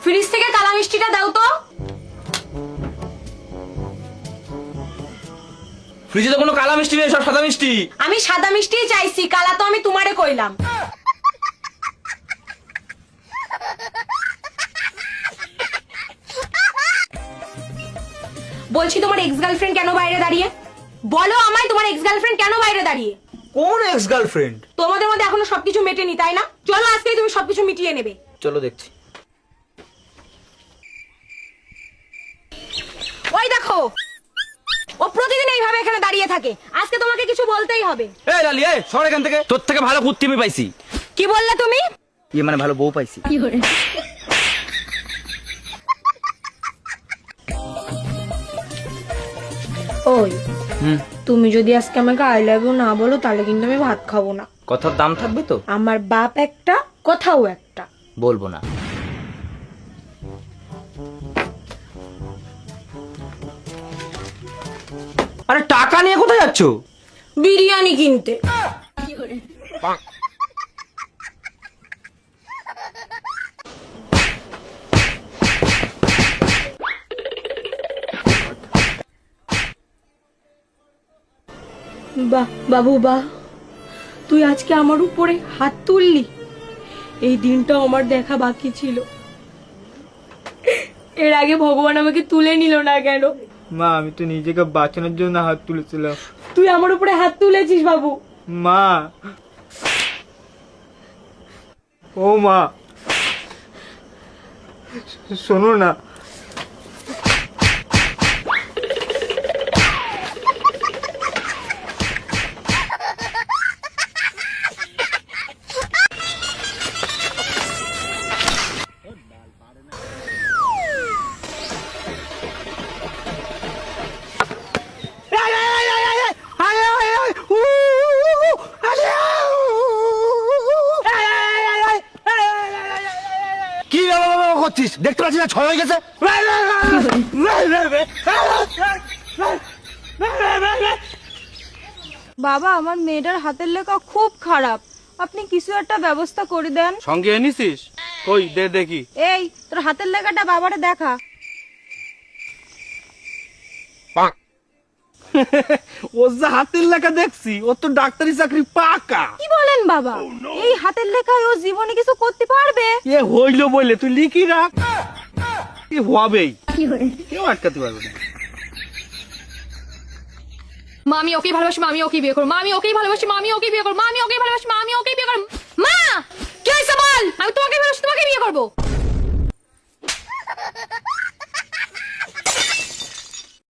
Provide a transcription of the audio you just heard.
Fridge থেকে কালা মিষ্টিটা দাও তো। ফ্রিজে তো কোনো কালা মিষ্টি নেই, সব সাদা মিষ্টি। আমি সাদা মিষ্টিই চাইছি, কালা তো আমি তোমারে কইলাম। বলছি তোমার এক্স গার্লফ্রেন্ড কেন বাইরে দাঁড়িয়ে? বলো আমায়, তোমার এক্স গার্লফ্রেন্ড কেন বাইরে দাঁড়িয়ে? কোন এক্স গার্লফ্রেন্ড? তোমাদের মধ্যে এখনো সবকিছু মেটেনি তাই না? চলো আজকেই তুমি সবকিছু মিটিয়ে নেবে। চলো দেখছি। ওই দেখো, ও প্রতিদিন এইভাবে এখানে দাঁড়িয়ে থাকে, আজকে তোমাকে কিছু বলতেই হবে। এই লালি, এই সর এখান থেকে। তোর থেকে ভালো কুত্তি আমি পাইছি। কি বললে তুমি? ইয়ে মানে ভালো বউ পাইছি। ওই তুমি যদি আজকে আমাকে আই লাভ ইউ না বলো তাহলে কিন্তু আমি ভাত খাবো না। কথার দাম থাকবে তো? আমার বাপ একটা, কথাও একটা। বলবো না। আরে টাকা নিয়ে কোথায় যাচ্ছ? বিরিয়ানি কিনতে। বাহ বাবু বাহ, তুই আজকে আমার উপরে হাত তুললি। এই দিনটা আমার দেখা বাকি ছিল, এর আগে ভগবান আমাকে তুলে নিল না কেন? মা আমি তো নিজেকে বাঁচানোর জন্য হাত তুলেছিলাম। তুই আমার উপরে হাত তুলেছিস বাবু। মা, ও মা শোনো না। কি করছিস? দেখতে পাচ্ছিস না ছয় হয়ে গেছে? বাবা আমার মেয়েটার হাতের লেখা খুব খারাপ, আপনি কিছু একটা ব্যবস্থা করে দেন। সঙ্গে এনেছিস? কই দে দেখি। এই তোর হাতের লেখাটা বাবারে দেখা। ও যা হাতের লেখা দেখছি, ও তো ডাক্তারি চাকরি পাকা। কি বলেন বাবা? এই হাতের লেখায় ও জীবনে কিছু করতে পারবে? এ হইলো বলে তুই লিখি রাখ, এ হবেই, কেউ আটকাতে পারবে না। মামি ওকেই ভালোবাসি, মামি ওকেই বিয়ে করবো, মামি ওকেই ভালোবাসি, মামি ওকেই বিয়ে করবো, মামি ওকেই ভালোবাসি, মামি ওকেই বিয়ে করবো। মা কি হয়েছে বল? আমি তোমাকে ভালোবাসি, তোমাকে বিয়ে করবো।